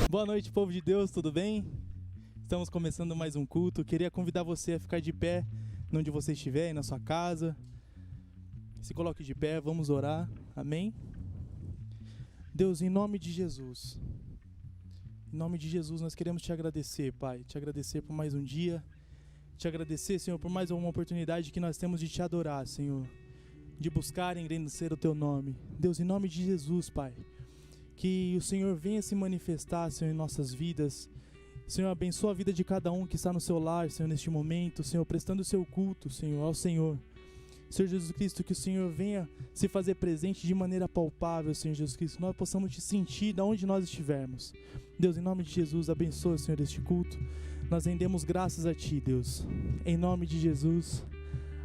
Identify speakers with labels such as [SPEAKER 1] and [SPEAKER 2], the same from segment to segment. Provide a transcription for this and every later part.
[SPEAKER 1] Boa noite, povo de Deus, tudo bem? Estamos começando mais um culto. Queria convidar você a ficar de pé onde você estiver, aí na sua casa. Se coloque de pé, vamos orar. Amém? Deus, em nome de Jesus, nós queremos te agradecer, Pai. Te agradecer por mais um dia. Te agradecer, Senhor, por mais uma oportunidade que nós temos de te adorar, Senhor. De buscar e engrandecer o teu nome. Deus, em nome de Jesus, Pai. Que o Senhor venha se manifestar, Senhor, em nossas vidas. Senhor, abençoa a vida de cada um que está no seu lar, Senhor, neste momento. Senhor, prestando o seu culto, Senhor, ao Senhor. Senhor Jesus Cristo, que o Senhor venha se fazer presente de maneira palpável, Senhor Jesus Cristo. Que nós possamos te sentir de onde nós estivermos. Deus, em nome de Jesus, abençoa, Senhor, este culto. Nós rendemos graças a Ti, Deus. Em nome de Jesus,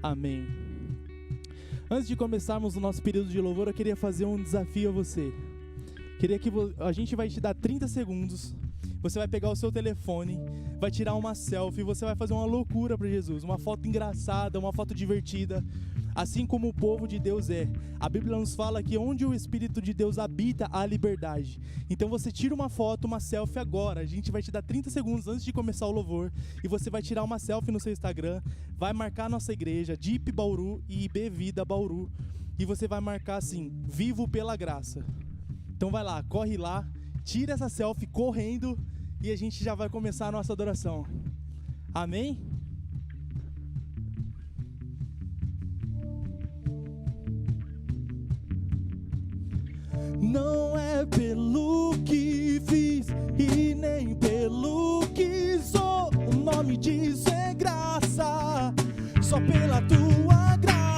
[SPEAKER 1] amém. Antes de começarmos o nosso período de louvor, eu queria fazer um desafio a você. Queria que a gente vai te dar 30 segundos, você vai pegar o seu telefone, vai tirar uma selfie, você vai fazer uma loucura para Jesus, uma foto engraçada, uma foto divertida, assim como o povo de Deus é. A Bíblia nos fala que onde o Espírito de Deus habita, há liberdade. Então você tira uma foto, uma selfie agora, a gente vai te dar 30 segundos antes de começar o louvor, e você vai tirar uma selfie no seu Instagram, vai marcar a nossa igreja, Deep Bauru e IB Vida Bauru, e você vai marcar assim, Vivo pela Graça. Então vai lá, corre lá, tira essa selfie correndo e a gente já vai começar a nossa adoração. Amém? Não é pelo que fiz e nem pelo que sou, o nome disso é graça, só pela tua graça.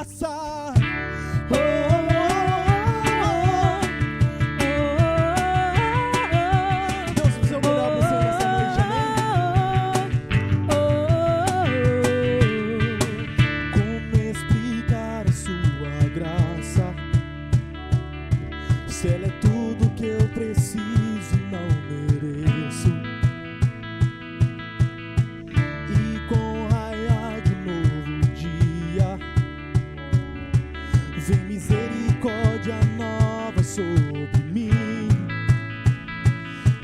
[SPEAKER 1] Ela é tudo que eu preciso e não mereço. E com o raiar de novo dia, vem misericórdia nova sobre mim.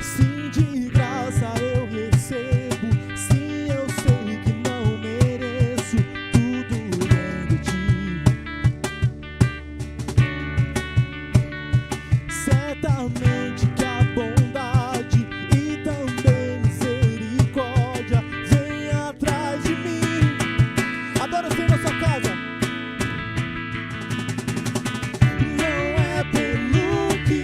[SPEAKER 1] Sim, de graça eu recebo. Sim, eu sei que não mereço. Tudo vem de ti. Certamente que a bondade e também misericórdia vem atrás de mim. Adora o Senhor na sua casa. Não é pelo que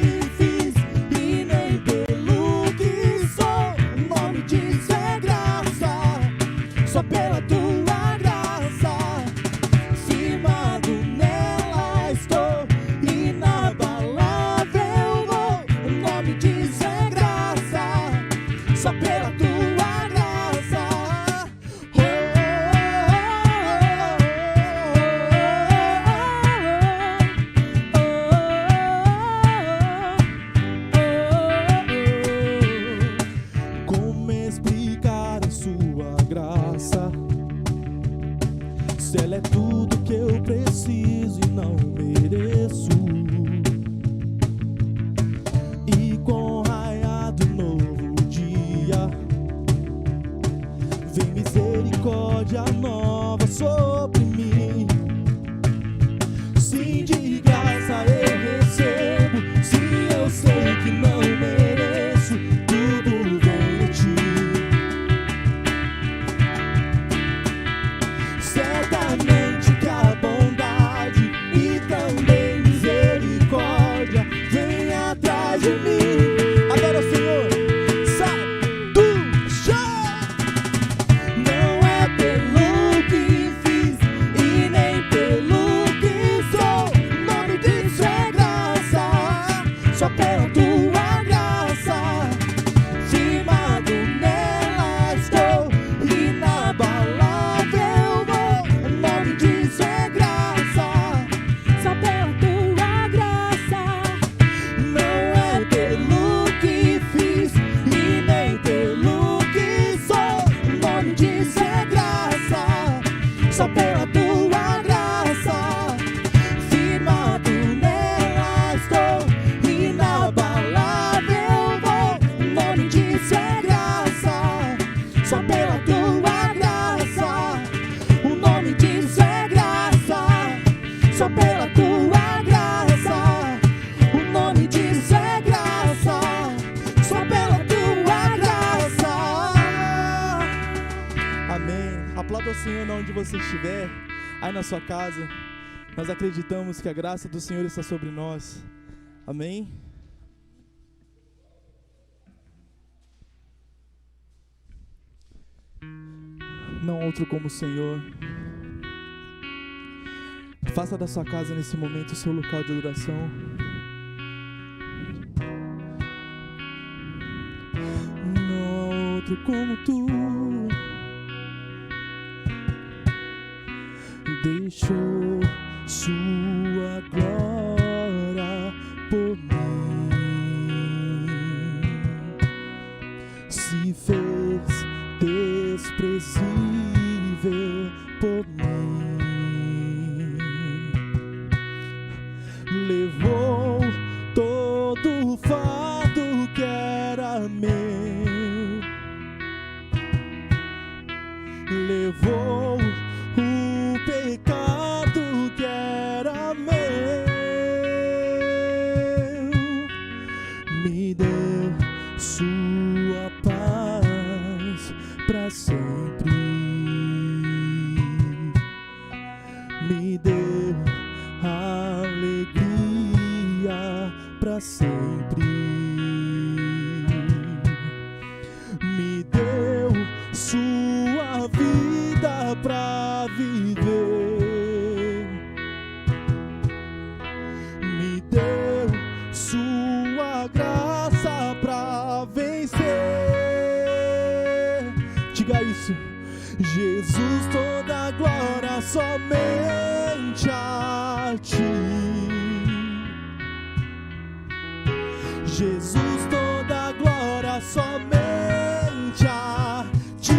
[SPEAKER 1] onde você estiver, aí na sua casa, nós acreditamos que a graça do Senhor está sobre nós. Amém? Não há outro como o Senhor. Faça da sua casa nesse momento o seu local de adoração. Não há outro como tu. Deixou sua glória por mim, se fez desprezível por mim, levou todo o fardo que era meu, levou o pecado que era meu, me deu sua paz pra sempre, me deu alegria pra sempre, me deu sua vida pra viver, me deu sua graça pra vencer. Diga isso. Jesus, toda glória somente a ti. Jesus, toda glória somente a ti.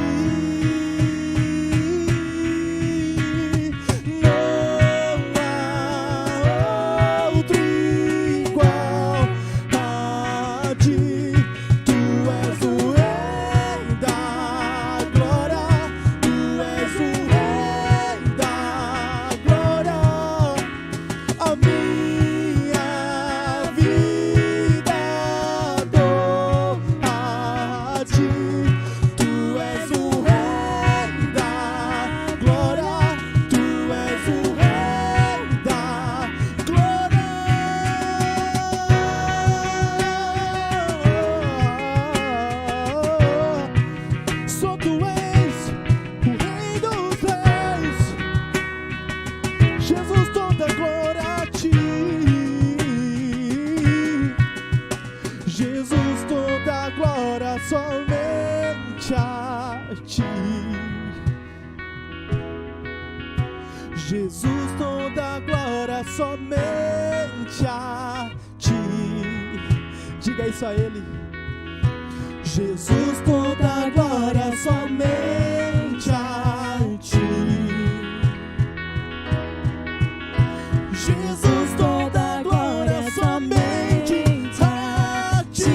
[SPEAKER 1] Não há outro igual a ti. Tu és o Rei da glória. Tu és o Rei da glória. A minha vida dou a ti. Tu és o Rei da glória. Tu és o Rei da glória. Só tu és o Rei dos Reis. Jesus, toda glória a ti. Jesus, toda glória somente a ti. Jesus, toda glória somente a ti. Diga isso a Ele. Jesus, toda glória somente a ti. Jesus, toda glória somente a ti.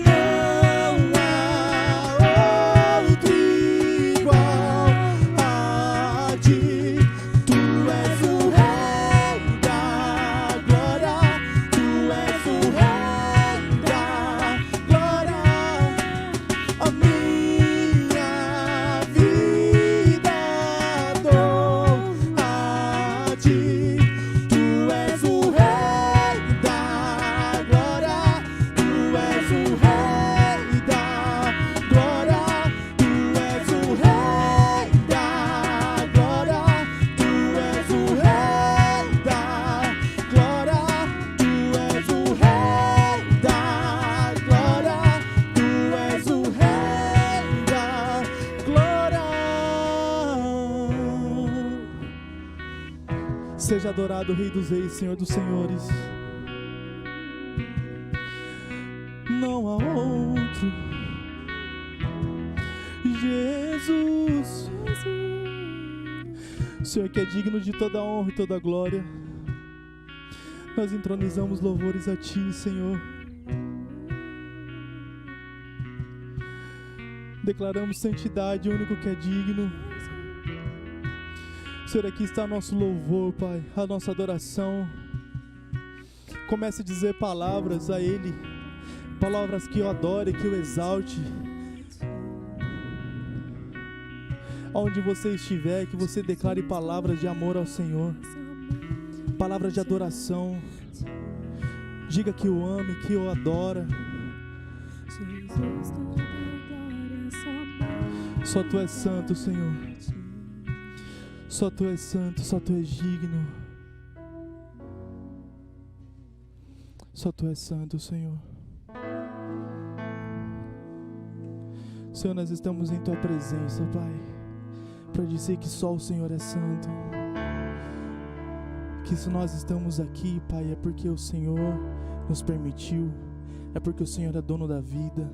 [SPEAKER 1] Não há outro igual a ti. Tu és o Rei da glória. Tu és o Rei da glória. A minha vida dou a ti. Tu és o Rei da glória. Tu és o Rei da glória. Tu és o Rei da glória. Tu és o Rei da glória. Tu és o Rei da glória. Tu és o Rei da glória. Seja adorado, Rei dos Reis, Senhor dos Senhores. Não há outro. Jesus, Senhor que é digno de toda honra e toda glória. Nós entronizamos louvores a Ti, Senhor. Declaramos santidade, o único que é digno. Senhor, aqui está nosso louvor, Pai, a nossa adoração. Comece a dizer palavras a Ele, palavras que eu adore, que eu exalte. Onde você estiver, que você declare palavras de amor ao Senhor, palavras de adoração. Diga que o ame, que o adora. Só Tu és santo, Senhor. Só Tu és santo, só Tu és digno. Só Tu és santo, Senhor. Senhor, nós estamos em Tua presença, Pai, para dizer que só o Senhor é santo. Que se nós estamos aqui, Pai, é porque o Senhor nos permitiu, é porque o Senhor é dono da vida,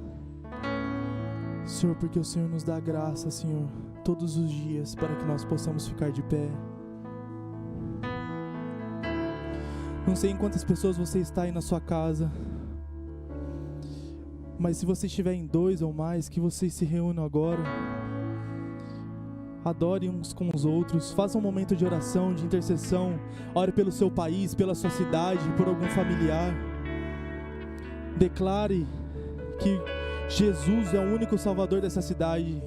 [SPEAKER 1] Senhor, porque o Senhor nos dá graça, Senhor, todos os dias, para que nós possamos ficar de pé. Não sei em quantas pessoas você está aí na sua casa, mas se você estiver em 2 ou mais, que vocês se reúnam agora, adore uns com os outros, faça um momento de oração, de intercessão, ore pelo seu país, pela sua cidade, por algum familiar. Declare que Jesus é o único Salvador dessa cidade,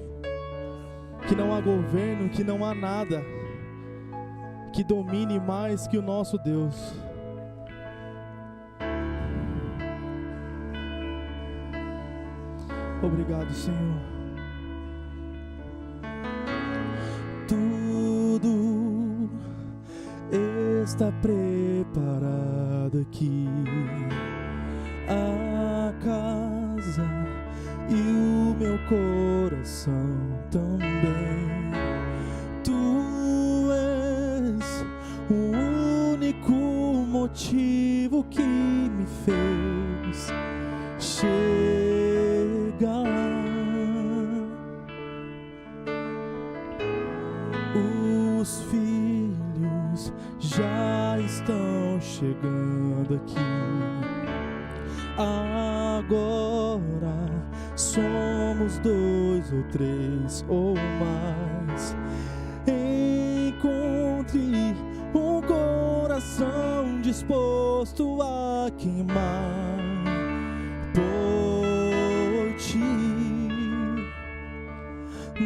[SPEAKER 1] que não há governo, que não há nada que domine mais que o nosso Deus. Obrigado, Senhor. Tudo está preparado aqui, a casa e o meu coração também. Tu és o único motivo que me fez chegar. Os filhos já estão chegando aqui. Agora somos 2 ou 3 ou mais. Encontre um coração disposto a queimar por Ti.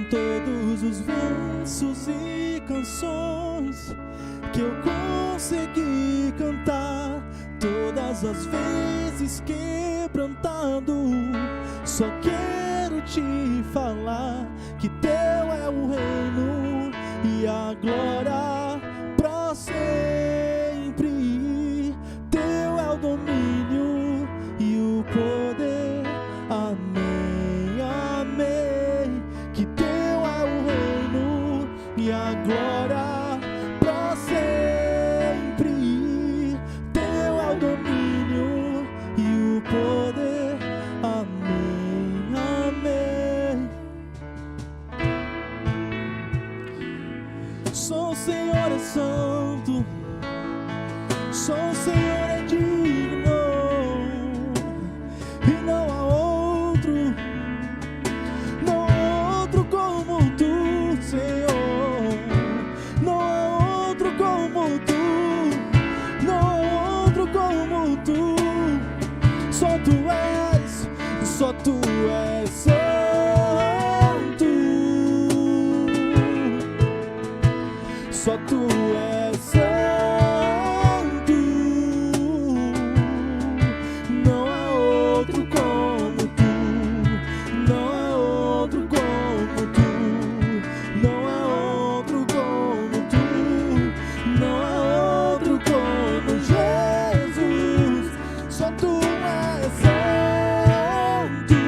[SPEAKER 1] Todos os versos e canções que eu consegui cantar, todas as vezes quebrantado, só quero Te falar que Teu é o reino e a glória pra sempre. Teu é o domínio e o poder. Amém, amém. Que Teu é o reino e a glória pra sempre. Teu é o domínio e o poder. Amém, amém. Só o Senhor é santo, só o Senhor é digno, e não há outro, não há outro como Tu, Senhor. Não há outro como Tu, não há outro como Tu. Só Tu és santo. Só Tu és santo. Não há outro como Tu, não há outro como Tu, não há outro como Tu, não há outro como Jesus. Só Tu és santo,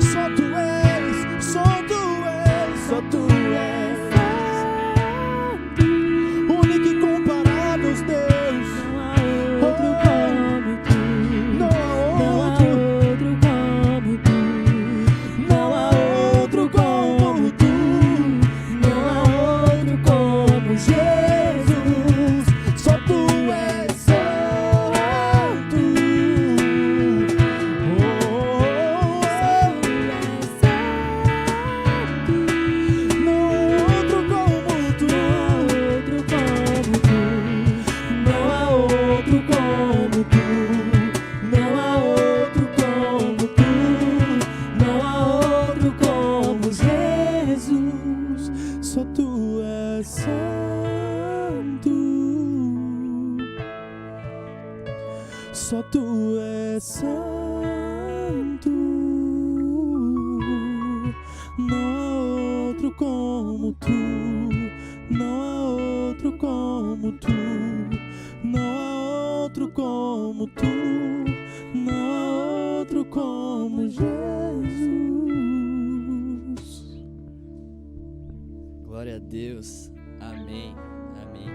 [SPEAKER 1] só Tu és, só Tu és, só Tu és santo, único e comparável. Só tu és santo, não há outro como tu, não há outro como tu, não há outro como tu, não há outro como Jesus.
[SPEAKER 2] Glória a Deus. Amém. Amém.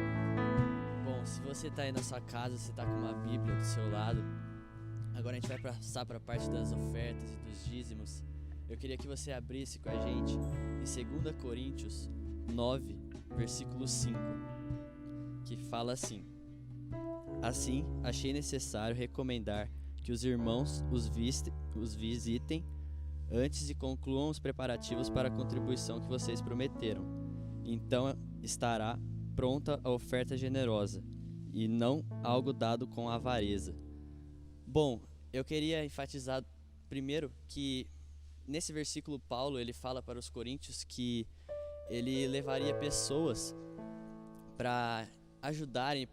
[SPEAKER 2] Bom, se você está aí na sua casa, você está com uma Bíblia do seu lado, agora a gente vai passar para a parte das ofertas e dos dízimos. Eu queria que você abrisse com a gente em 2 Coríntios 9, versículo 5, que fala assim: Assim, achei necessário recomendar que os irmãos os visitem antes e concluam os preparativos para a contribuição que vocês prometeram. Então estará pronta a oferta generosa, e não algo dado com avareza. Bom, eu queria enfatizar primeiro que nesse versículo Paulo ele fala para os coríntios que ele levaria pessoas para ajudarem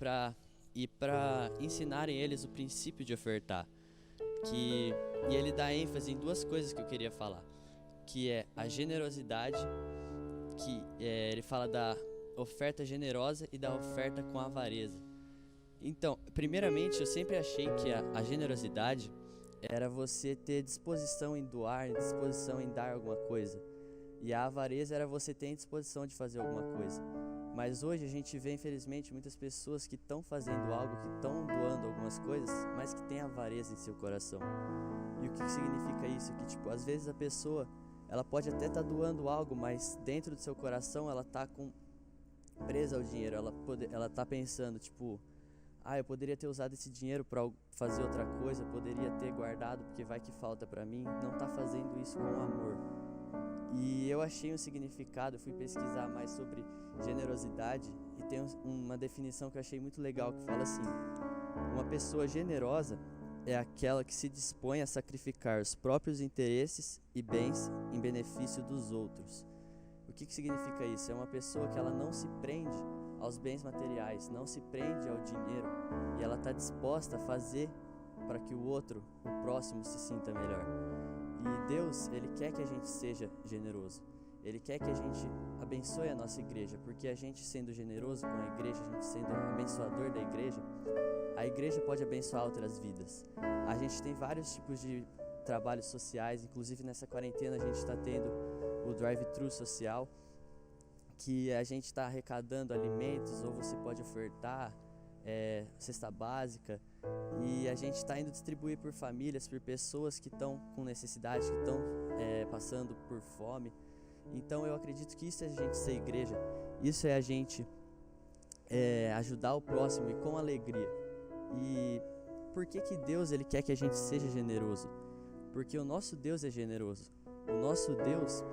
[SPEAKER 2] e para ensinarem eles o princípio de ofertar. E ele dá ênfase em duas coisas que eu queria falar, que é a generosidade, ele fala da oferta generosa e da oferta com avareza. Então, primeiramente, eu sempre achei que a generosidade era você ter disposição em doar, disposição em dar alguma coisa. E a avareza era você ter disposição de fazer alguma coisa. Mas hoje a gente vê, infelizmente, muitas pessoas que estão fazendo algo, que estão doando algumas coisas, mas que tem avareza em seu coração. E o que significa isso? Que, às vezes a pessoa, ela pode até estar doando algo, mas dentro do seu coração ela está presa ao dinheiro. Ela está pensando, eu poderia ter usado esse dinheiro para fazer outra coisa, poderia ter guardado porque vai que falta para mim. Não está fazendo isso com amor. E eu achei um significado, fui pesquisar mais sobre generosidade e tem uma definição que eu achei muito legal que fala assim: uma pessoa generosa é aquela que se dispõe a sacrificar os próprios interesses e bens em benefício dos outros. O que significa isso? É uma pessoa que ela não se prende aos bens materiais, não se prende ao dinheiro, e ela está disposta a fazer para que o próximo se sinta melhor. E Deus, Ele quer que a gente seja generoso. Ele quer que a gente abençoe a nossa igreja, porque a gente sendo generoso com a igreja, a gente sendo abençoador da igreja, a igreja pode abençoar outras vidas. A gente tem vários tipos de trabalhos sociais, inclusive nessa quarentena a gente está tendo o drive-thru social, que a gente está arrecadando alimentos, ou você pode ofertar cesta básica, e a gente está indo distribuir por famílias, por pessoas que estão com necessidade, que estão passando por fome. Então eu acredito que isso é a gente ser igreja, isso é a gente ajudar o próximo e com alegria. E por que Deus ele quer que a gente seja generoso? Porque o nosso Deus é generoso. O nosso Deus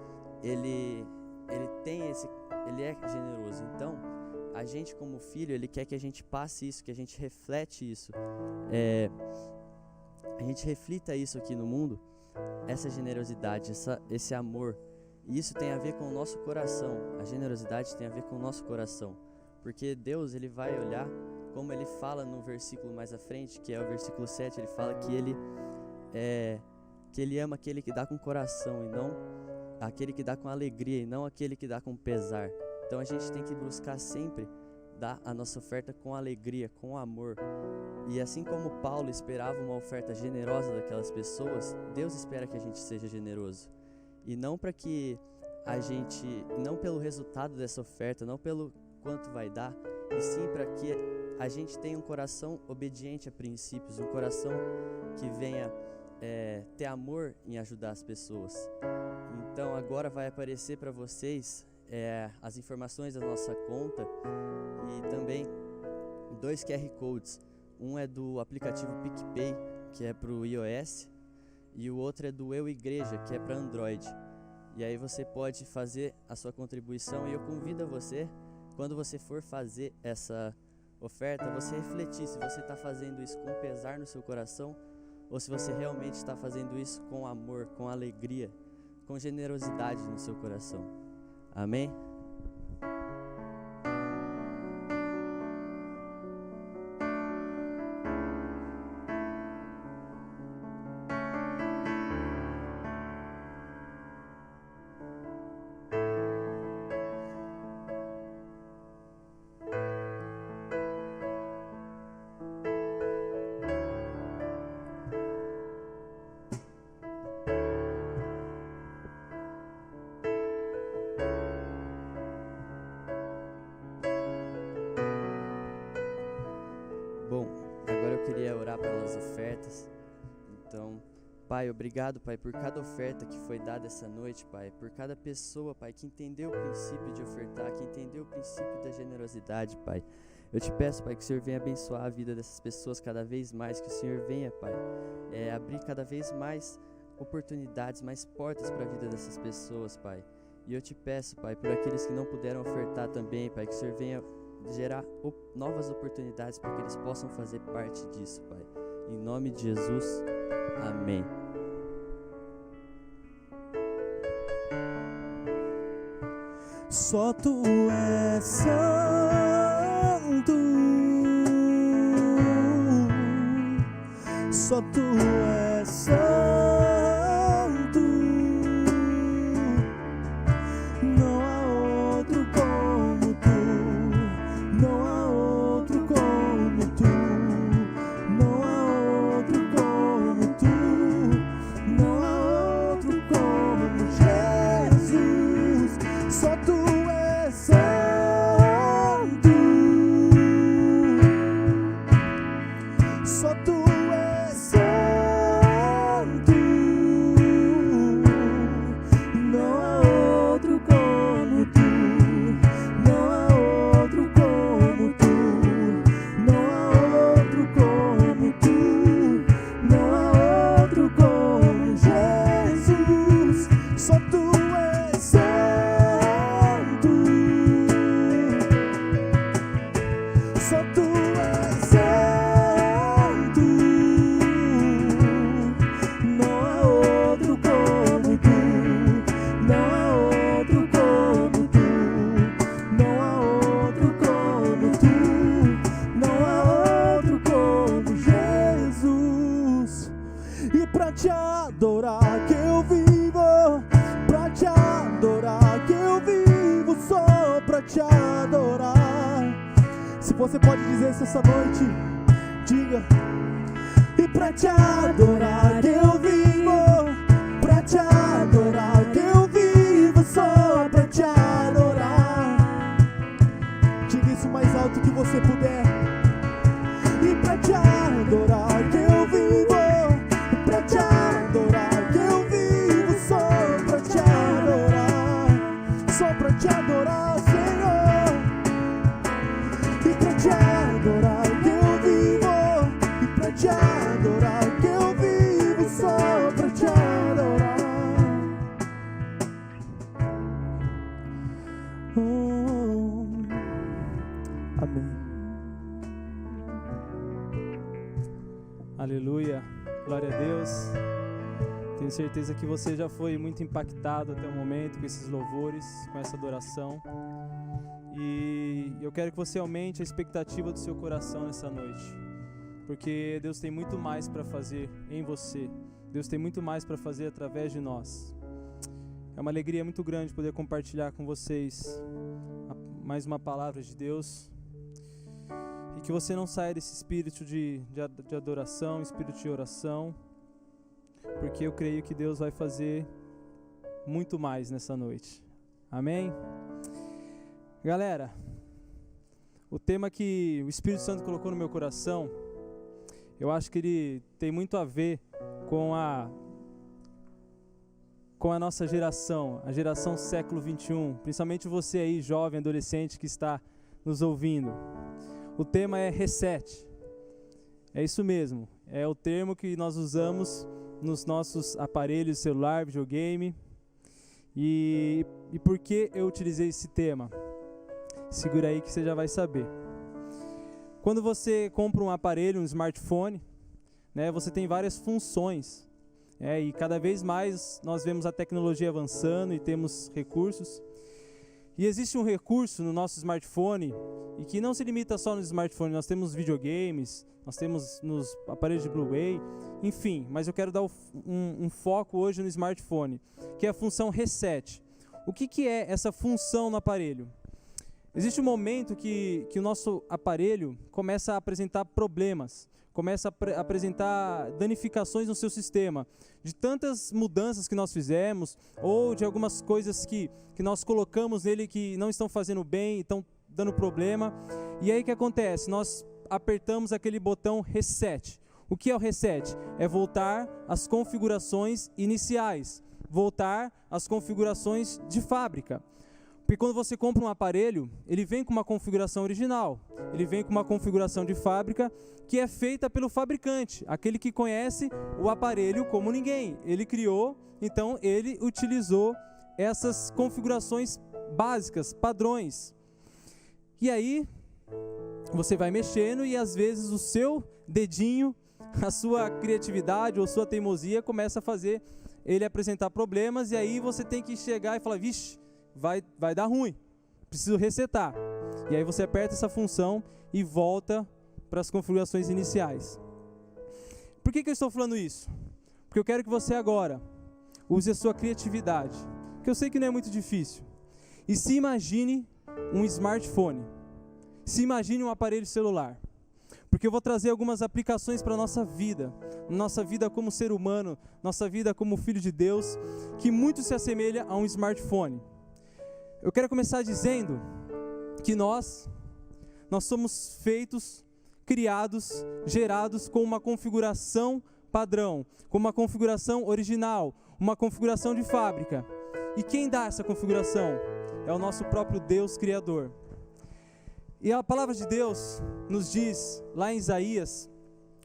[SPEAKER 2] ele é generoso. Então a gente como filho, ele quer que a gente passe isso, que a gente reflete isso, a gente reflita isso aqui no mundo, essa generosidade, esse amor. E isso tem a ver com o nosso coração. A generosidade tem a ver com o nosso coração, porque Deus ele vai olhar, como ele fala no versículo mais à frente, que é o versículo 7, ele fala que ele ama aquele que dá com coração e não aquele que dá com alegria e não aquele que dá com pesar. Então a gente tem que buscar sempre dar a nossa oferta com alegria, com amor. E assim como Paulo esperava uma oferta generosa daquelas pessoas, Deus espera que a gente seja generoso. E não para que não pelo resultado dessa oferta, não pelo quanto vai dar, e sim para que a gente tenha um coração obediente a princípios, um coração que venha ter amor em ajudar as pessoas. Então agora vai aparecer para vocês as informações da nossa conta e também 2 QR Codes. Um é do aplicativo PicPay, que é para o iOS, e o outro é do Eu Igreja, que é para Android. E aí você pode fazer a sua contribuição, e eu convido a você, quando você for fazer essa oferta, você refletir se você está fazendo isso com pesar no seu coração ou se você realmente está fazendo isso com amor, com alegria, com generosidade no seu coração. Amém? queria orar pelas ofertas. Então, Pai, obrigado, Pai, por cada oferta que foi dada essa noite, Pai, por cada pessoa, Pai, que entendeu o princípio de ofertar, que entendeu o princípio da generosidade, Pai. Eu te peço, Pai, que o Senhor venha abençoar a vida dessas pessoas cada vez mais, que o Senhor venha, Pai, abrir cada vez mais oportunidades, mais portas para a vida dessas pessoas, Pai. E eu te peço, Pai, por aqueles que não puderam ofertar também, Pai, que o Senhor venha gerar novas oportunidades para que eles possam fazer parte disso, Pai. Em nome de Jesus, amém.
[SPEAKER 1] Só tu és santo, só tu és santo, não há outro como tu, não há outro como tu, não há outro como tu, não há outro como Jesus, só tu és santo, só tu és santo, não há outro como tu, não há outro como tu, não há outro como tu, não há outro como Jesus, só tu és santo, só tu és santo, não há outro como tu, não há outro como tu, não há outro como tu, não há outro como Jesus. E pra te adorar que eu vivo, pra te adorar que eu vivo, só pra te adorar. Se você pode dizer isso essa noite, diga. E pra te adorar que eu vivo, pra te adorar que eu vivo, só pra te adorar. Diga isso mais alto que você puder. E pra te adorar que eu vivo, pra te adorar que eu vivo, só pra te adorar, só pra te adorar, Senhor. E pra te adorar que eu vivo, e pra te adorar que eu vivo, só pra te adorar. Amém.
[SPEAKER 3] Aleluia, glória a Deus. Tenho certeza que você já foi muito impactado até o momento com esses louvores, com essa adoração. E eu quero que você aumente a expectativa do seu coração nessa noite, porque Deus tem muito mais para fazer em você. Deus tem muito mais para fazer através de nós. É uma alegria muito grande poder compartilhar com vocês mais uma palavra de Deus. E que você não saia desse espírito de adoração, espírito de oração, porque eu creio que Deus vai fazer muito mais nessa noite. Amém? Galera, o tema que o Espírito Santo colocou no meu coração, eu acho que ele tem muito a ver com a nossa geração, a geração século 21, principalmente você aí, jovem, adolescente que está nos ouvindo. O tema é reset. É isso mesmo, é o termo que nós usamos nos nossos aparelhos celular, videogame. E por que eu utilizei esse tema? Segura aí que você já vai saber. Quando você compra um aparelho, um smartphone, né, você tem várias funções. E cada vez mais nós vemos a tecnologia avançando e temos recursos. E existe um recurso no nosso smartphone, e que não se limita só no smartphone, nós temos videogames, nós temos nos aparelhos de Blu-ray, enfim, mas eu quero dar um foco hoje no smartphone, que é a função reset. O que é essa função no aparelho? Existe um momento que o nosso aparelho começa a apresentar problemas, começa a apresentar danificações no seu sistema, de tantas mudanças que nós fizemos, ou de algumas coisas que nós colocamos nele que não estão fazendo bem, estão dando problema. E aí o que acontece? Nós apertamos aquele botão reset. O que é o reset? É voltar às configurações iniciais, voltar às configurações de fábrica. Porque quando você compra um aparelho, ele vem com uma configuração original, ele vem com uma configuração de fábrica que é feita pelo fabricante, aquele que conhece o aparelho como ninguém. Ele criou, então ele utilizou essas configurações básicas, padrões. E aí, você vai mexendo e às vezes o seu dedinho, a sua criatividade ou sua teimosia começa a fazer ele apresentar problemas, e aí você tem que chegar e falar, vixe, vai dar ruim, preciso resetar. E aí você aperta essa função e volta para as configurações iniciais. Por que eu estou falando isso? Porque eu quero que você agora use a sua criatividade, que eu sei que não é muito difícil, e se imagine um smartphone, se imagine um aparelho celular, porque eu vou trazer algumas aplicações para a nossa vida como ser humano, nossa vida como filho de Deus, que muito se assemelha a um smartphone. Eu quero começar dizendo que nós somos feitos, criados, gerados com uma configuração padrão, com uma configuração original, uma configuração de fábrica. E quem dá essa configuração? É o nosso próprio Deus Criador. E a palavra de Deus nos diz, lá em Isaías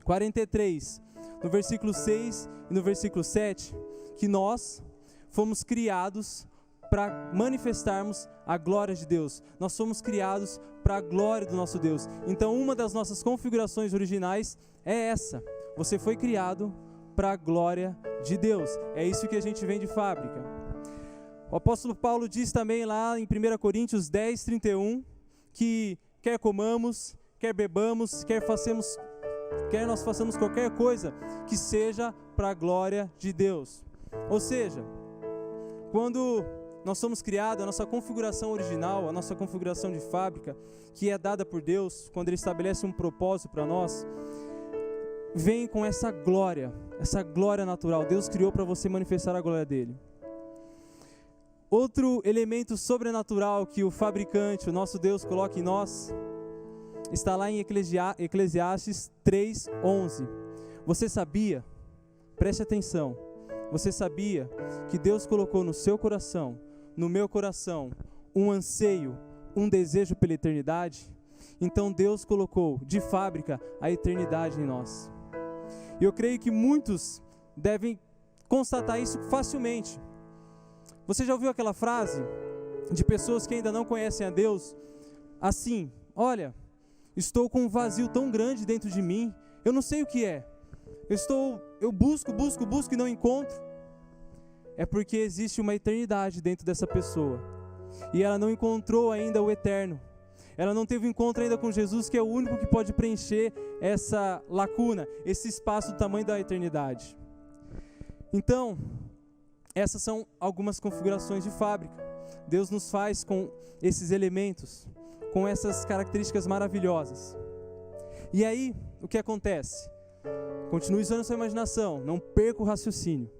[SPEAKER 3] 43, no versículo 6 e no versículo 7, que nós fomos criados para manifestarmos a glória de Deus. Nós somos criados para a glória do nosso Deus. Então, uma das nossas configurações originais é essa. Você foi criado para a glória de Deus. É isso que a gente vem de fábrica. O apóstolo Paulo diz também lá em 1 Coríntios 10, 31, que quer comamos, quer bebamos, quer nós façamos qualquer coisa que seja para a glória de Deus. Ou seja, quando nós somos criados, a nossa configuração original, a nossa configuração de fábrica, que é dada por Deus, quando Ele estabelece um propósito para nós, vem com essa glória natural. Deus criou para você manifestar a glória dEle. Outro elemento sobrenatural que o fabricante, o nosso Deus, coloca em nós, está lá em Eclesiastes 3:11. Você sabia, preste atenção, você sabia que Deus colocou no seu coração, no meu coração, um anseio, um desejo pela eternidade? Então Deus colocou de fábrica a eternidade em nós. E eu creio que muitos devem constatar isso facilmente. Você já ouviu aquela frase de pessoas que ainda não conhecem a Deus? Assim, olha, estou com um vazio tão grande dentro de mim, eu não sei o que é. Eu busco e não encontro. É porque existe uma eternidade dentro dessa pessoa. E ela não encontrou ainda o eterno. Ela não teve um encontro ainda com Jesus, que é o único que pode preencher essa lacuna, esse espaço do tamanho da eternidade. Então, essas são algumas configurações de fábrica. Deus nos faz com esses elementos, com essas características maravilhosas. E aí, o que acontece? Continue usando a sua imaginação, não perca o raciocínio.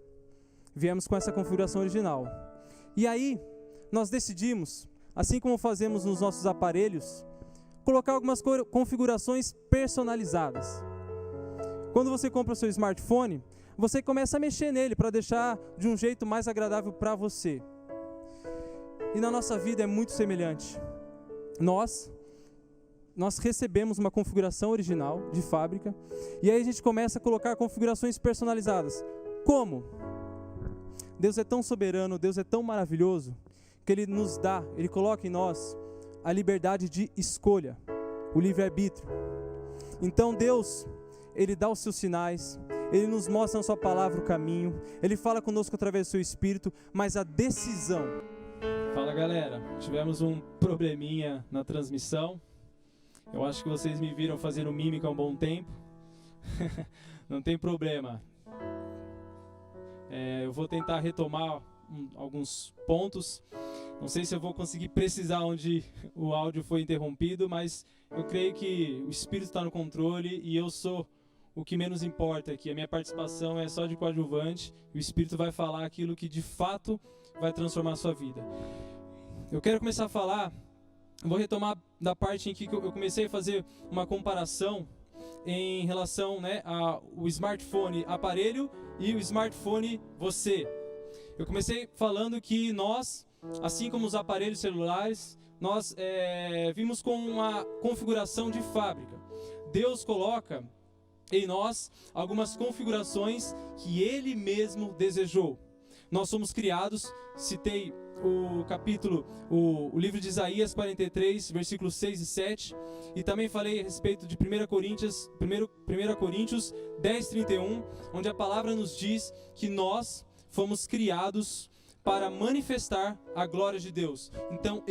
[SPEAKER 3] Viemos com essa configuração original. E aí, nós decidimos, assim como fazemos nos nossos aparelhos, colocar algumas configurações personalizadas. Quando você compra o seu smartphone, você começa a mexer nele para deixar de um jeito mais agradável para você. E na nossa vida é muito semelhante. Nós recebemos uma configuração original de fábrica, e aí a gente começa a colocar configurações personalizadas. Como? Deus é tão soberano, Deus é tão maravilhoso, que Ele nos dá, Ele coloca em nós a liberdade de escolha, o livre-arbítrio. Então Deus, Ele dá os seus sinais, Ele nos mostra na sua palavra o caminho, Ele fala conosco através do seu Espírito, mas a decisão...
[SPEAKER 4] Fala galera, tivemos um probleminha na transmissão. Eu acho que vocês me viram fazendo mímica há um bom tempo. Não tem problema. Eu vou tentar retomar alguns pontos. Não sei se eu vou conseguir precisar onde o áudio foi interrompido, mas eu creio que o Espírito está no controle e eu sou o que menos importa aqui. A minha participação é só de coadjuvante e o Espírito vai falar aquilo que de fato vai transformar a sua vida. Eu quero começar a falar vou retomar da parte em que eu comecei a fazer uma comparação em relação, né, ao smartphone aparelho e o smartphone você. Eu comecei falando que nós, assim como os aparelhos celulares, nós vimos com uma configuração de fábrica. Deus coloca em nós algumas configurações que Ele mesmo desejou. Nós somos criados, citei o livro de Isaías 43, versículos 6 e 7, e também falei a respeito de 1 Coríntios 10, 31, onde a palavra nos diz que nós fomos criados para manifestar a glória de Deus. Então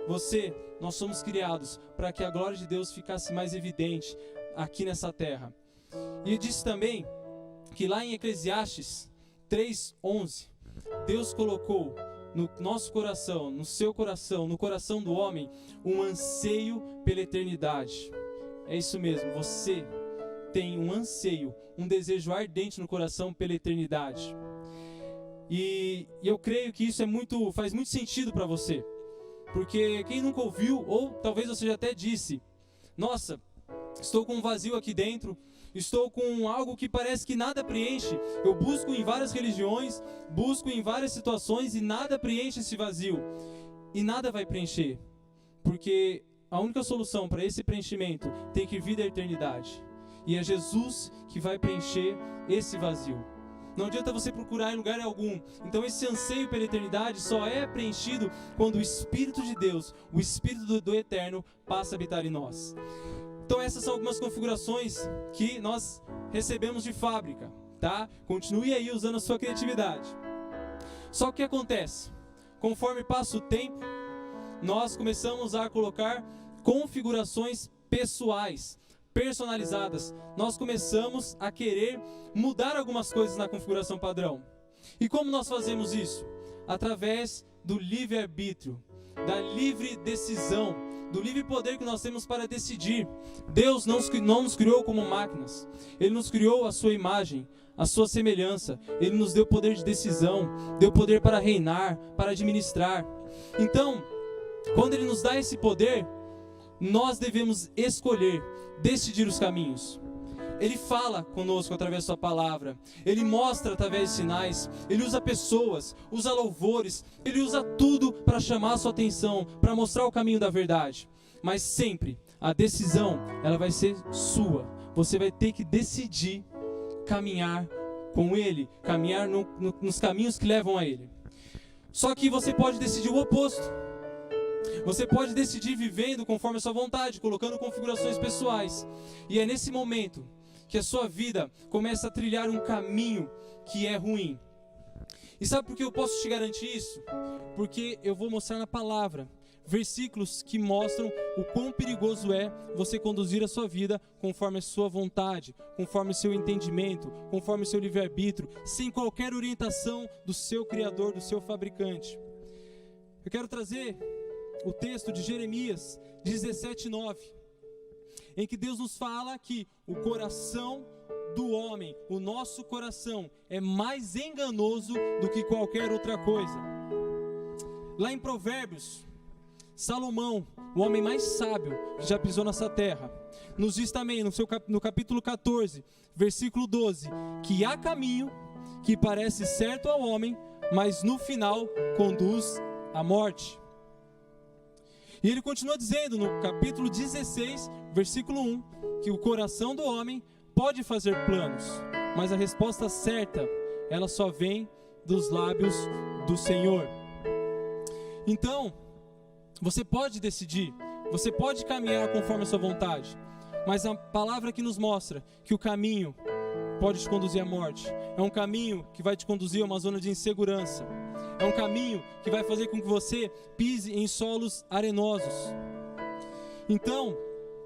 [SPEAKER 4] você, nós somos criados para que a glória de Deus ficasse mais evidente aqui nessa terra. E disse também que lá em Eclesiastes 3:11, Deus colocou no nosso coração, no seu coração, no coração do homem, um anseio pela eternidade. É isso mesmo, você tem um anseio, um desejo ardente no coração pela eternidade. E eu creio que isso faz muito sentido para você. Porque quem nunca ouviu, ou talvez você já até disse: nossa, estou com um vazio aqui dentro, estou com algo que parece que nada preenche. Eu busco em várias religiões, busco em várias situações e nada preenche esse vazio. E nada vai preencher. Porque a única solução para esse preenchimento tem que vir da eternidade. E é Jesus que vai preencher esse vazio. Não adianta você procurar em lugar algum. Então esse anseio pela eternidade só é preenchido quando o Espírito de Deus, o Espírito do Eterno, passa a habitar em nós. Então essas são algumas configurações que nós recebemos de fábrica, tá? Continue aí usando a sua criatividade. Só que o que acontece? Conforme passa o tempo, nós começamos a colocar configurações pessoais, personalizadas. Nós começamos a querer mudar algumas coisas na configuração padrão. E como nós fazemos isso? Através do livre-arbítrio, da livre decisão, do livre poder que nós temos para decidir. Deus não nos criou como máquinas. Ele nos criou à sua imagem, à sua semelhança. Ele nos deu poder de decisão, deu poder para reinar, para administrar. Então, quando Ele nos dá esse poder, nós devemos escolher, decidir os caminhos. Ele fala conosco através da sua palavra. Ele mostra através de sinais. Ele usa pessoas, usa louvores. Ele usa tudo para chamar a sua atenção, para mostrar o caminho da verdade. Mas sempre a decisão, ela vai ser sua. Você vai ter que decidir caminhar com Ele, caminhar nos caminhos que levam a Ele. Só que você pode decidir o oposto. Você pode decidir vivendo conforme a sua vontade, colocando configurações pessoais. E é nesse momento que a sua vida começa a trilhar um caminho que é ruim. E sabe por que eu posso te garantir isso? Porque eu vou mostrar na palavra versículos que mostram o quão perigoso é você conduzir a sua vida conforme a sua vontade, conforme o seu entendimento, conforme o seu livre-arbítrio, sem qualquer orientação do seu Criador, do seu fabricante. Eu quero trazer o texto de Jeremias 17:9, em que Deus nos fala que o coração do homem, o nosso coração, é mais enganoso do que qualquer outra coisa. Lá em Provérbios, Salomão, o homem mais sábio que já pisou nessa terra, nos diz também no capítulo 14, versículo 12, que há caminho que parece certo ao homem, mas no final conduz à morte. E ele continua dizendo no capítulo 16, versículo 1, que o coração do homem pode fazer planos, mas a resposta certa, ela só vem dos lábios do Senhor. Então, você pode decidir, você pode caminhar conforme a sua vontade, mas a palavra que nos mostra que o caminho pode te conduzir à morte, é um caminho que vai te conduzir a uma zona de insegurança, é um caminho que vai fazer com que você pise em solos arenosos. Então,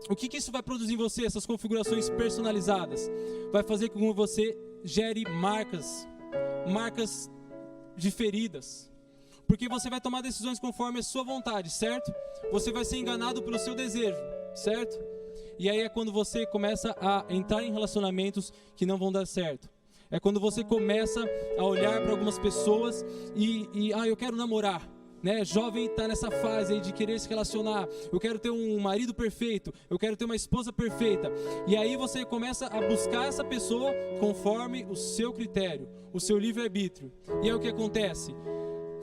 [SPEAKER 4] o que isso vai produzir em você, essas configurações personalizadas? Vai fazer com que você gere marcas de feridas, porque você vai tomar decisões conforme a sua vontade, certo? Você vai ser enganado pelo seu desejo, certo? E aí é quando você começa a entrar em relacionamentos que não vão dar certo. É quando você começa a olhar para algumas pessoas e eu quero namorar. né, jovem está nessa fase aí de querer se relacionar, eu quero ter um marido perfeito, eu quero ter uma esposa perfeita, e aí você começa a buscar essa pessoa conforme o seu critério, o seu livre-arbítrio, e aí o que acontece?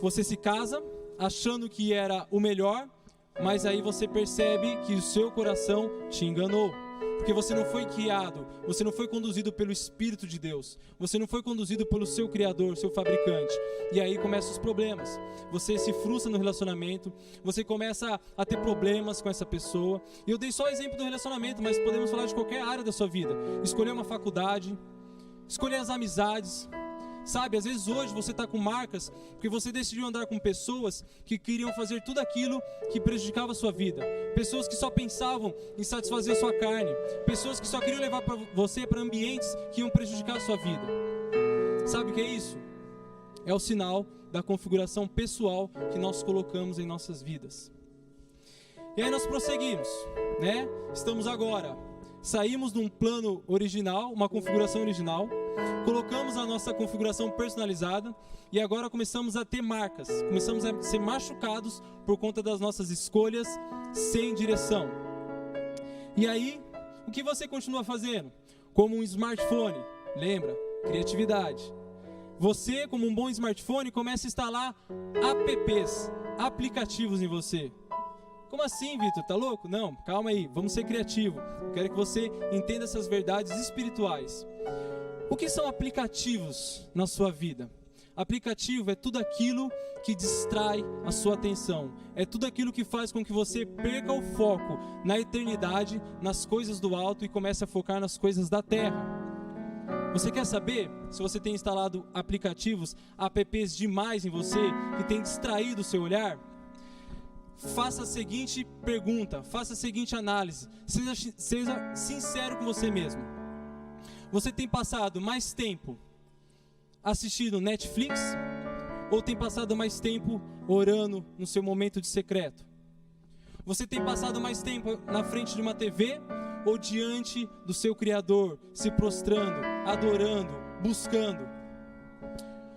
[SPEAKER 4] Você se casa achando que era o melhor, mas aí você percebe que o seu coração te enganou, porque você não foi guiado, você não foi conduzido pelo Espírito de Deus, você não foi conduzido pelo seu Criador, seu fabricante, e aí começam os problemas, você se frustra no relacionamento, você começa a ter problemas com essa pessoa, e eu dei só o exemplo do relacionamento, mas podemos falar de qualquer área da sua vida, escolher uma faculdade, escolher as amizades, sabe, às vezes hoje você está com marcas, porque você decidiu andar com pessoas que queriam fazer tudo aquilo que prejudicava a sua vida, pessoas que só pensavam em satisfazer a sua carne, pessoas que só queriam levar você para ambientes que iam prejudicar a sua vida. Sabe o que é isso? É o sinal da configuração pessoal que nós colocamos em nossas vidas. E aí nós prosseguimos, né? Estamos agora, saímos de um plano original, uma configuração original, colocamos a nossa configuração personalizada e agora começamos a ter marcas, começamos a ser machucados por conta das nossas escolhas sem direção. E aí, o que você continua fazendo? Como um smartphone, lembra? Criatividade. Você, como um bom smartphone, começa a instalar apps, aplicativos em você. Como assim, Vitor? Tá louco? Não, calma aí, vamos ser criativos. Quero que você entenda essas verdades espirituais. O que são aplicativos na sua vida? Aplicativo é tudo aquilo que distrai a sua atenção. É tudo aquilo que faz com que você perca o foco na eternidade, nas coisas do alto e comece a focar nas coisas da terra. Você quer saber se você tem instalado aplicativos, apps demais em você, que tem distraído o seu olhar? Faça a seguinte pergunta, faça a seguinte análise. Seja sincero com você mesmo. Você tem passado mais tempo assistindo Netflix ou tem passado mais tempo orando no seu momento de secreto? Você tem passado mais tempo na frente de uma TV ou diante do seu Criador, se prostrando, adorando, buscando?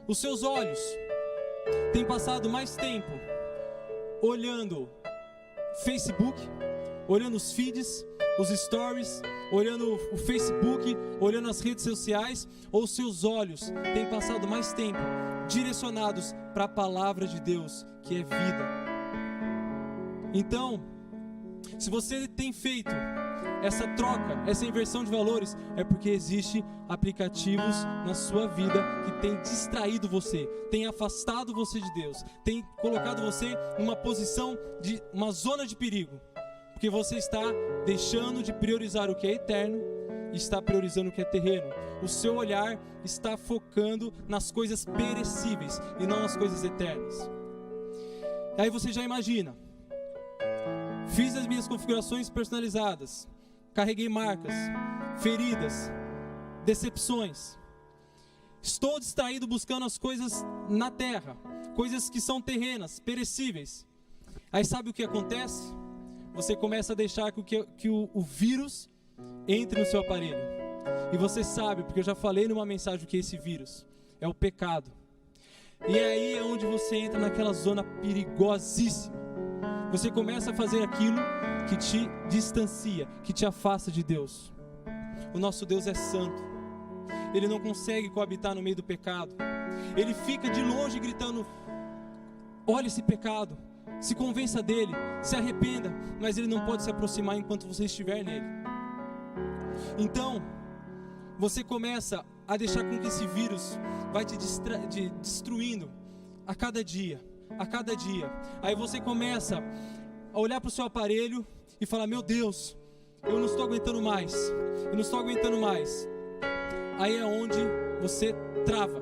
[SPEAKER 4] Os seus olhos têm passado mais tempo olhando Facebook, olhando os feeds, os stories, olhando o Facebook, olhando as redes sociais, ou seus olhos têm passado mais tempo direcionados para a palavra de Deus, que é vida? Então, se você tem feito essa troca, essa inversão de valores, é porque existe aplicativos na sua vida que tem distraído você, tem afastado você de Deus, tem colocado você numa posição de uma zona de perigo, porque você está deixando de priorizar o que é eterno e está priorizando o que é terreno. O seu olhar está focando nas coisas perecíveis e não nas coisas eternas. Aí você já imagina: fiz as minhas configurações personalizadas, carreguei marcas, feridas, decepções. Estou distraído buscando as coisas na terra, coisas que são terrenas, perecíveis. Aí sabe o que acontece? Você começa a deixar que o vírus entre no seu aparelho. E você sabe, porque eu já falei numa mensagem o que é esse vírus. É o pecado. E aí é onde você entra naquela zona perigosíssima. Você começa a fazer aquilo que te distancia, que te afasta de Deus. O nosso Deus é santo. Ele não consegue coabitar no meio do pecado. Ele fica de longe gritando: olha esse pecado, se convença dele, se arrependa, mas ele não pode se aproximar enquanto você estiver nele. Então, você começa a deixar com que esse vírus vai te destruindo a cada dia. A cada dia. Aí você começa a olhar para o seu aparelho e falar: meu Deus, eu não estou aguentando mais, eu não estou aguentando mais. Aí é onde você trava.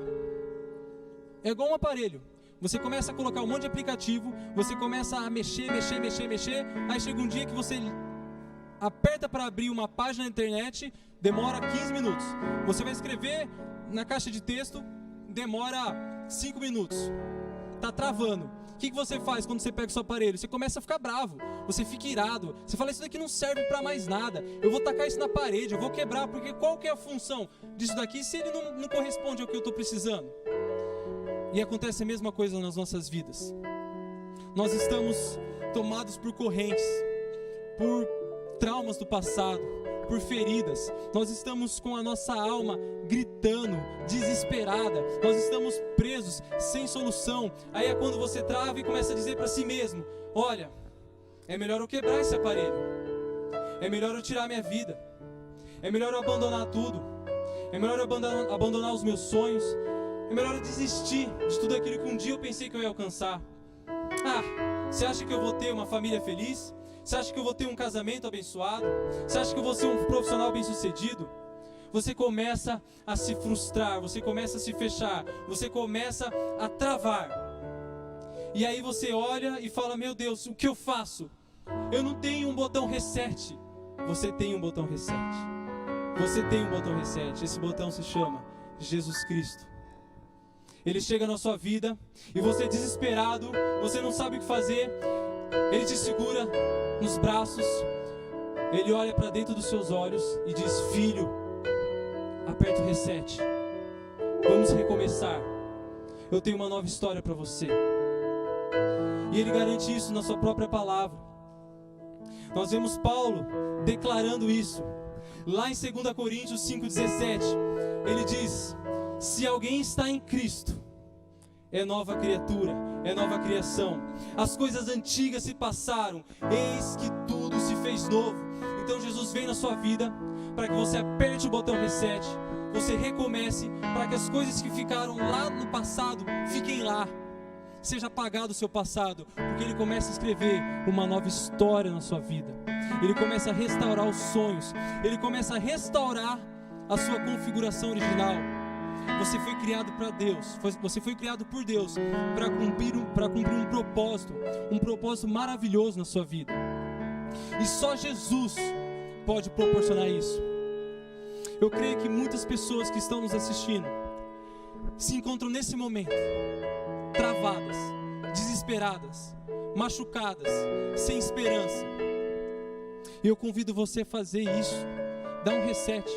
[SPEAKER 4] É igual um aparelho. Você começa a colocar um monte de aplicativo, você começa a mexer, aí chega um dia que você aperta para abrir uma página na internet, demora 15 minutos. Você vai escrever na caixa de texto, demora 5 minutos. Tá travando. O que você faz quando você pega o seu aparelho? Você começa a ficar bravo, você fica irado, você fala: isso daqui não serve para mais nada, eu vou tacar isso na parede, eu vou quebrar, porque qual que é a função disso daqui se ele não corresponde ao que eu estou precisando? E acontece a mesma coisa nas nossas vidas. nós estamos tomados por correntes, por traumas do passado, por feridas. Nós estamos com a nossa alma gritando, desesperada. Nós estamos presos, sem solução. Aí é quando você trava e começa a dizer para si mesmo: olha, é melhor eu quebrar esse aparelho, é melhor eu tirar minha vida, é melhor eu abandonar tudo, é melhor eu abandonar os meus sonhos, é melhor eu desistir de tudo aquilo que um dia eu pensei que eu ia alcançar. Você acha que eu vou ter uma família feliz? Você acha que eu vou ter um casamento abençoado? Você acha que eu vou ser um profissional bem-sucedido? Você começa a se frustrar, você começa a se fechar, você começa a travar. E aí você olha e fala: meu Deus, o que eu faço? Eu não tenho um botão reset. Você tem um botão reset. Você tem um botão reset. Esse botão se chama Jesus Cristo. Ele chega na sua vida e você desesperado, você não sabe o que fazer. Ele te segura nos braços, ele olha para dentro dos seus olhos e diz: filho, aperta o reset, vamos recomeçar, eu tenho uma nova história para você. E ele garante isso na sua própria palavra. Nós vemos Paulo declarando isso lá em 2 Coríntios 5,17. Ele diz: se alguém está em Cristo, é nova criatura, é nova criação. As coisas antigas se passaram, eis que tudo se fez novo. Então Jesus vem na sua vida para que você aperte o botão reset, você recomece, para que as coisas que ficaram lá no passado fiquem lá. Seja apagado o seu passado, porque Ele começa a escrever uma nova história na sua vida. Ele começa a restaurar os sonhos, Ele começa a restaurar a sua configuração original. Você foi criado para Deus, você foi criado por Deus para cumprir um propósito maravilhoso na sua vida. E só Jesus pode proporcionar isso. Eu creio que muitas pessoas que estão nos assistindo se encontram nesse momento travadas, desesperadas, machucadas, sem esperança. E eu convido você a fazer isso. Dá um reset.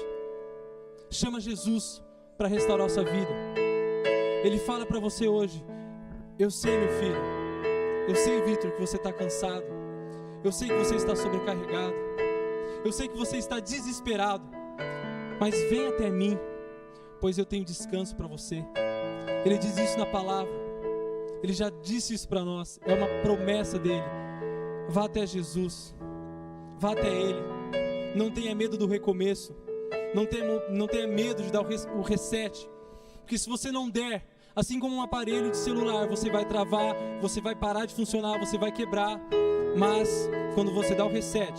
[SPEAKER 4] Chama Jesus para restaurar a sua vida. Ele fala para você hoje: eu sei, meu filho, eu sei, Vitor, que você está cansado, eu sei que você está sobrecarregado, eu sei que você está desesperado, mas vem até mim, pois eu tenho descanso para você. Ele diz isso na palavra, Ele já disse isso para nós, é uma promessa dele. Vá até Jesus, vá até Ele, não tenha medo do recomeço, não tenha medo de dar o reset, porque se você não der, assim como um aparelho de celular, você vai travar, você vai parar de funcionar, você vai quebrar. Mas quando você dá o reset,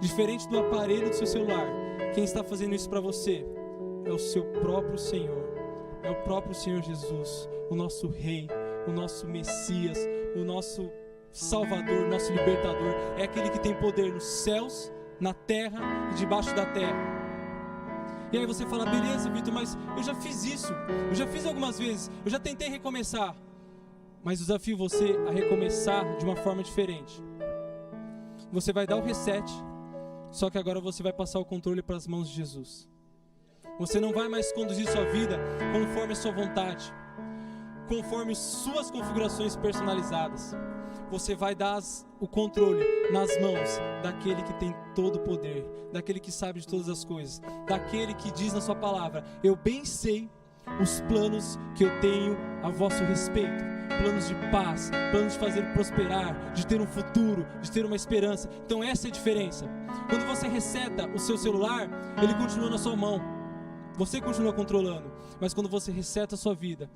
[SPEAKER 4] diferente do aparelho do seu celular, quem está fazendo isso para você é o seu próprio Senhor, é o próprio Senhor Jesus, o nosso Rei, o nosso Messias, o nosso Salvador, o nosso Libertador. É aquele que tem poder nos céus, na terra e debaixo da terra. E aí você fala: beleza, Vitor, mas eu já fiz isso, eu já fiz algumas vezes, eu já tentei recomeçar. Mas desafio você a recomeçar de uma forma diferente. Você vai dar o reset, só que agora você vai passar o controle para as mãos de Jesus. Você não vai mais conduzir sua vida conforme a sua vontade, conforme suas configurações personalizadas. Você vai dar o controle nas mãos daquele que tem todo o poder, daquele que sabe de todas as coisas, daquele que diz na sua palavra: eu bem sei os planos que eu tenho a vosso respeito, planos de paz, planos de fazer prosperar, de ter um futuro, de ter uma esperança. Então essa é a diferença. Quando você reseta o seu celular, ele continua na sua mão, você continua controlando. Mas quando você reseta a sua vida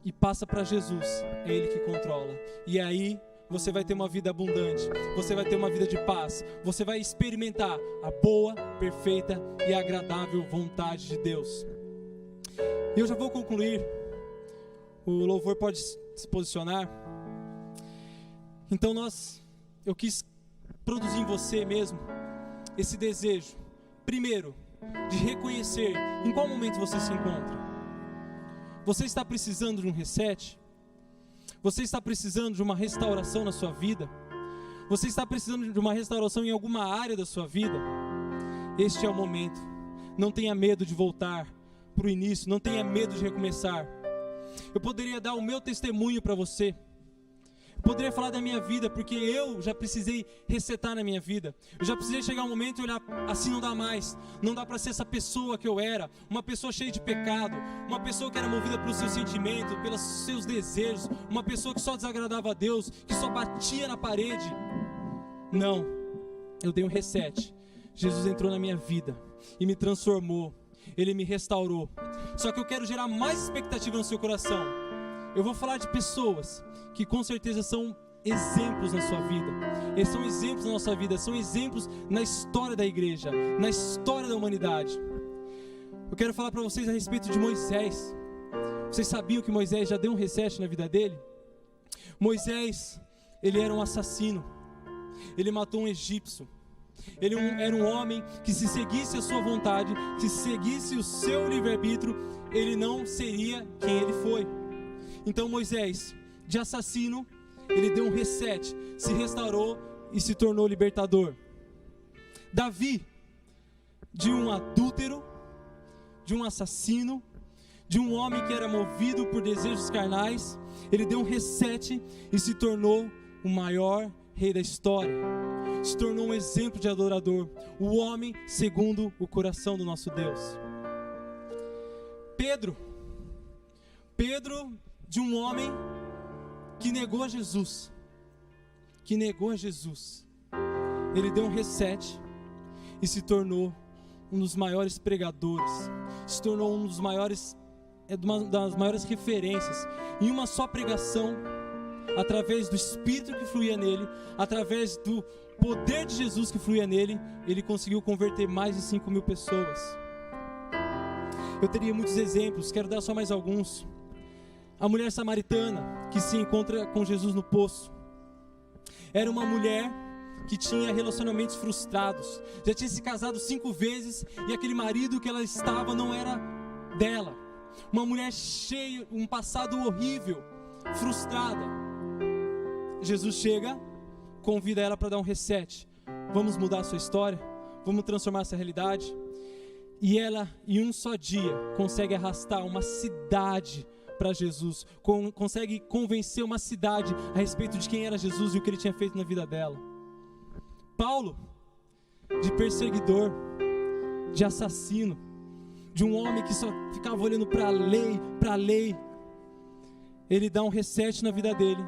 [SPEAKER 4] e passa para Jesus, é Ele que controla. E aí você vai ter uma vida abundante, você vai ter uma vida de paz, você vai experimentar a boa, perfeita e agradável vontade de Deus. E eu já vou concluir, o louvor pode se posicionar. Então eu quis produzir em você mesmo esse desejo, primeiro, de reconhecer em qual momento você se encontra. Você está precisando de um reset? Você está precisando de uma restauração na sua vida? Você está precisando de uma restauração em alguma área da sua vida? Este é o momento. Não tenha medo de voltar para o início, não tenha medo de recomeçar. Eu poderia dar o meu testemunho para você. Poderia falar da minha vida, porque eu já precisei resetar na minha vida. Eu já precisei chegar um momento e olhar, assim não dá mais. Não dá para ser essa pessoa que eu era, uma pessoa cheia de pecado, uma pessoa que era movida pelos seus sentimentos, pelos seus desejos, uma pessoa que só desagradava a Deus, que só batia na parede. Não, eu dei um reset. Jesus entrou na minha vida e me transformou. Ele me restaurou. Só que eu quero gerar mais expectativa no seu coração. Eu vou falar de pessoas que com certeza são exemplos na sua vida. Eles são exemplos na nossa vida, são exemplos na história da igreja, na história da humanidade. Eu quero falar para vocês a respeito de Moisés. Vocês sabiam que Moisés já deu um reset na vida dele? Moisés, ele era um assassino. Ele matou um egípcio. Ele era um homem que, se seguisse a sua vontade, se seguisse o seu livre-arbítrio, ele não seria quem ele foi. Então Moisés, de assassino, ele deu um reset, se restaurou e se tornou libertador. Davi, de um adúltero, de um assassino, de um homem que era movido por desejos carnais, ele deu um reset e se tornou o maior rei da história. Se tornou um exemplo de adorador, o homem segundo o coração do nosso Deus. Pedro, de um homem que negou a Jesus, ele deu um reset e se tornou um dos maiores pregadores, se tornou um dos maiores, uma das maiores referências, em uma só pregação, através do Espírito que fluía nele, através do poder de Jesus que fluía nele, ele conseguiu converter mais de 5.000 pessoas. Eu teria muitos exemplos, quero dar só mais alguns. A mulher samaritana que se encontra com Jesus no poço. Era uma mulher que tinha relacionamentos frustrados. Já tinha se casado 5 vezes e aquele marido que ela estava não era dela. Uma mulher cheia, um passado horrível, frustrada. Jesus chega, convida ela para dar um reset. Vamos mudar a sua história? Vamos transformar essa realidade? E ela, em um só dia, consegue arrastar uma cidade para Jesus, consegue convencer uma cidade a respeito de quem era Jesus e o que ele tinha feito na vida dela. Paulo, de perseguidor, de assassino, de um homem que só ficava olhando para a lei, ele dá um reset na vida dele,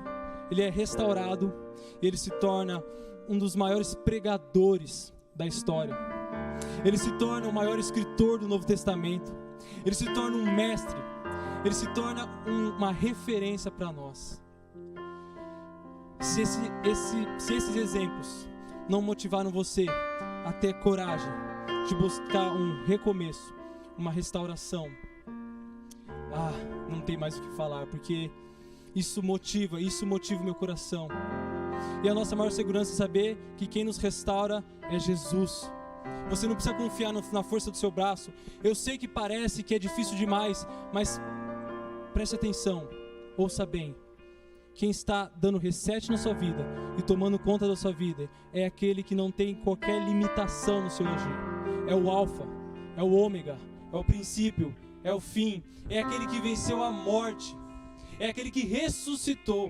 [SPEAKER 4] ele é restaurado e ele se torna um dos maiores pregadores da história. Ele se torna o maior escritor do Novo Testamento, ele se torna um mestre, ele se torna uma referência para nós. Se esses exemplos não motivaram você a ter coragem de buscar um recomeço, uma restauração, não tem mais o que falar, porque isso motiva o meu coração. E a nossa maior segurança é saber que quem nos restaura é Jesus. Você não precisa confiar na força do seu braço. Eu sei que parece que é difícil demais, mas preste atenção, ouça bem. Quem está dando reset na sua vida e tomando conta da sua vida é aquele que não tem qualquer limitação no seu agir. É o alfa, é o ômega, é o princípio, é o fim. É aquele que venceu a morte, é aquele que ressuscitou,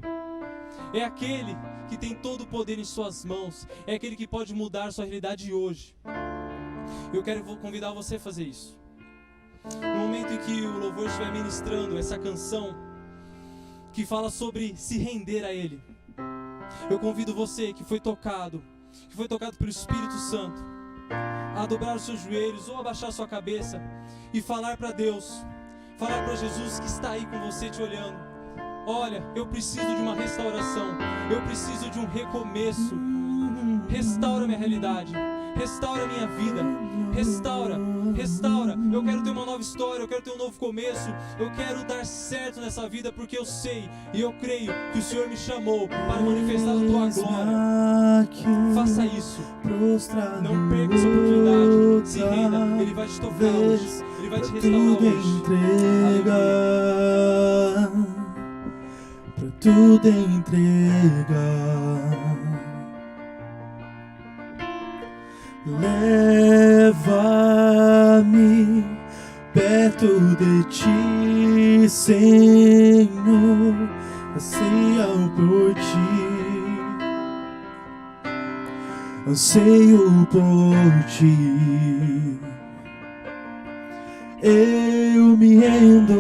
[SPEAKER 4] é aquele que tem todo o poder em suas mãos, é aquele que pode mudar a sua realidade hoje. Eu quero convidar você a fazer isso. No momento em que o louvor estiver ministrando essa canção que fala sobre se render a Ele, eu convido você que foi tocado pelo Espírito Santo, a dobrar os seus joelhos ou abaixar a sua cabeça e falar para Deus, falar para Jesus que está aí com você te olhando: olha, eu preciso de uma restauração, eu preciso de um recomeço. Restaura minha realidade, restaura minha vida, restaura. Eu quero ter uma nova história, eu quero ter um novo começo, eu quero dar certo nessa vida, porque eu sei e eu creio que o Senhor me chamou para manifestar a tua glória. Faça isso, não perca essa oportunidade, se renda, Ele vai te tocar hoje, Ele vai te restaurar hoje.
[SPEAKER 1] Pra tudo entregar, leva-me perto de ti, Senhor, ansiam por ti, anseio por ti. Eu me rendo.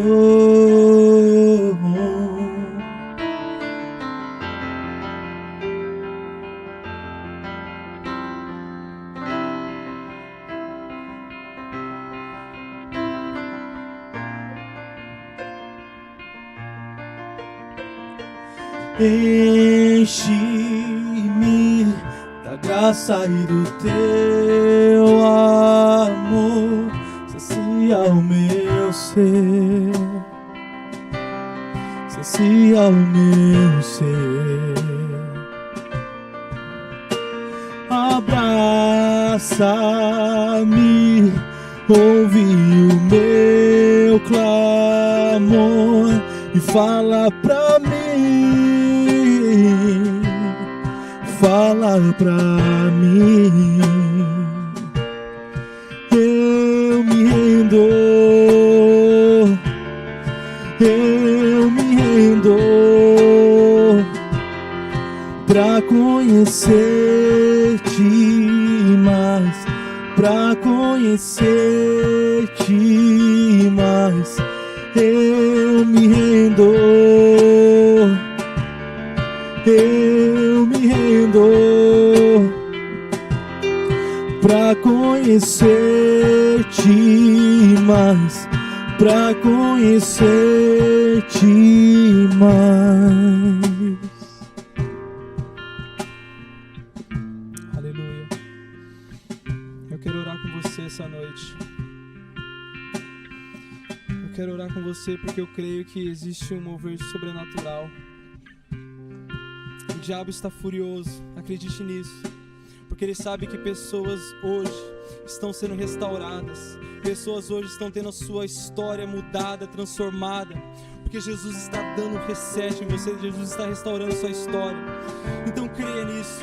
[SPEAKER 1] Enche-me da graça e do teu amor, sacia o meu ser, sacia o meu ser. Abraça-me, ouve o meu clamor e fala pra mim. Fala pra mim, eu me rendo, eu me rendo, pra conhecer-te mais, pra conhecer-te mais, eu me rendo. Eu me rendo pra conhecer-te mais, pra conhecer-te mais.
[SPEAKER 4] Aleluia. Eu quero orar com você essa noite. Eu quero orar com você porque eu creio que existe um mover sobrenatural. O diabo está furioso, acredite nisso, porque ele sabe que pessoas hoje estão sendo restauradas, pessoas hoje estão tendo a sua história mudada, transformada, porque Jesus está dando um reset em você, Jesus está restaurando a sua história. Então creia nisso,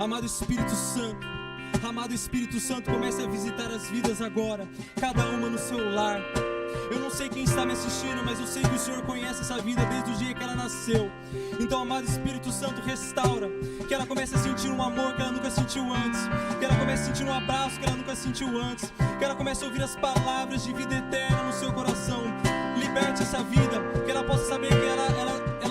[SPEAKER 4] amado Espírito Santo, comece a visitar as vidas agora, cada uma no seu lar. Eu não sei quem está me assistindo, mas eu sei que o Senhor conhece essa vida desde o dia que ela nasceu. Então, amado Espírito Santo, restaura, que ela comece a sentir um amor que ela nunca sentiu antes, que ela comece a sentir um abraço que ela nunca sentiu antes, que ela comece a ouvir as palavras de vida eterna no seu coração. Liberte essa vida, que ela possa saber que ela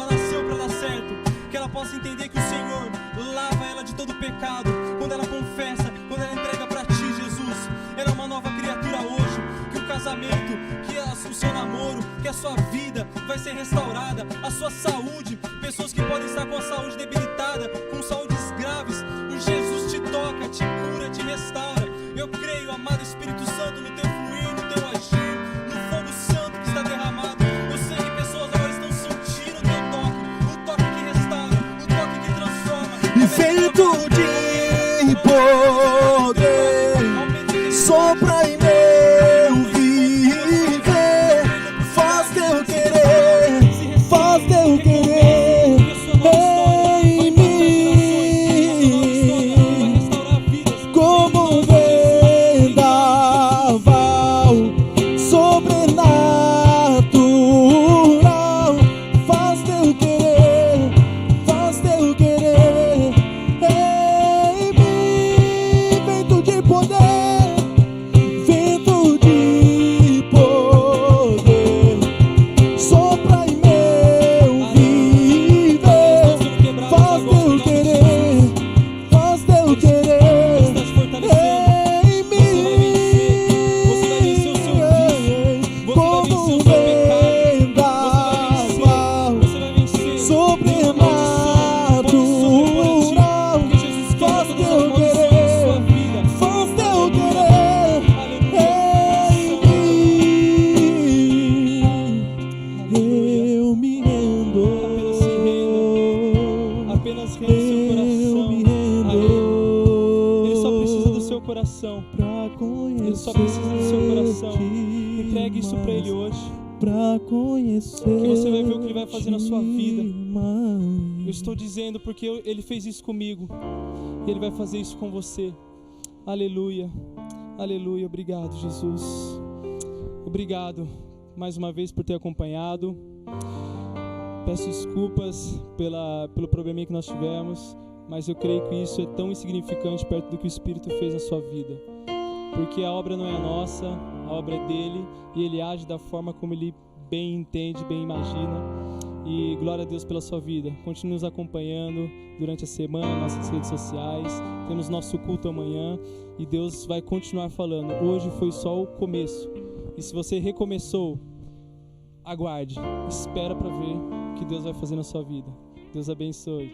[SPEAKER 4] nasceu para dar certo, que ela possa entender que o Senhor lava ela de todo pecado, quando ela confessa, quando ela entrega para ti, Jesus. Ela é uma nova criatura hoje, que o casamento, que o seu namoro, que a sua vida vai ser restaurada, a sua saúde, pessoas que podem estar com a saúde debilitada, com saúdes graves, o Jesus te toca, te cura, te restaura. Eu creio, amado Espírito Santo, no teu fluir, no teu agir, no fogo santo que está derramado. Eu sei que pessoas agora estão sentindo o teu toque, o toque que restaura, o toque que transforma.
[SPEAKER 1] E vento de poder sopra em meu viver, faz teu querer em mim, como um vendaval sobrenatural, faz teu querer em mim, vento de poder, sopra em meu viver, faz teu querer em mim, como um vendaval sobrenatural, faz teu querer em mim. Eu me rendo,
[SPEAKER 4] Apenas renda seu coração. Ele só precisa do seu coração. Ele só precisa do seu coração. Entregue isso para Ele hoje,
[SPEAKER 1] pra conhecer,
[SPEAKER 4] que você vai ver o que Ele vai fazer na sua vida. Eu estou dizendo porque Ele fez isso comigo, e Ele vai fazer isso com você. Aleluia, aleluia. Obrigado, Jesus. Obrigado mais uma vez por ter acompanhado. Peço desculpas pelo probleminha que nós tivemos, mas eu creio que isso é tão insignificante perto do que o Espírito fez na sua vida. Porque a obra não é nossa, a obra é dele, e ele age da forma como ele bem entende, bem imagina. E glória a Deus pela sua vida. Continue nos acompanhando durante a semana, nas nossas redes sociais. Temos nosso culto amanhã e Deus vai continuar falando. Hoje foi só o começo. E se você recomeçou, aguarde, espera para ver o que Deus vai fazer na sua vida. Deus abençoe.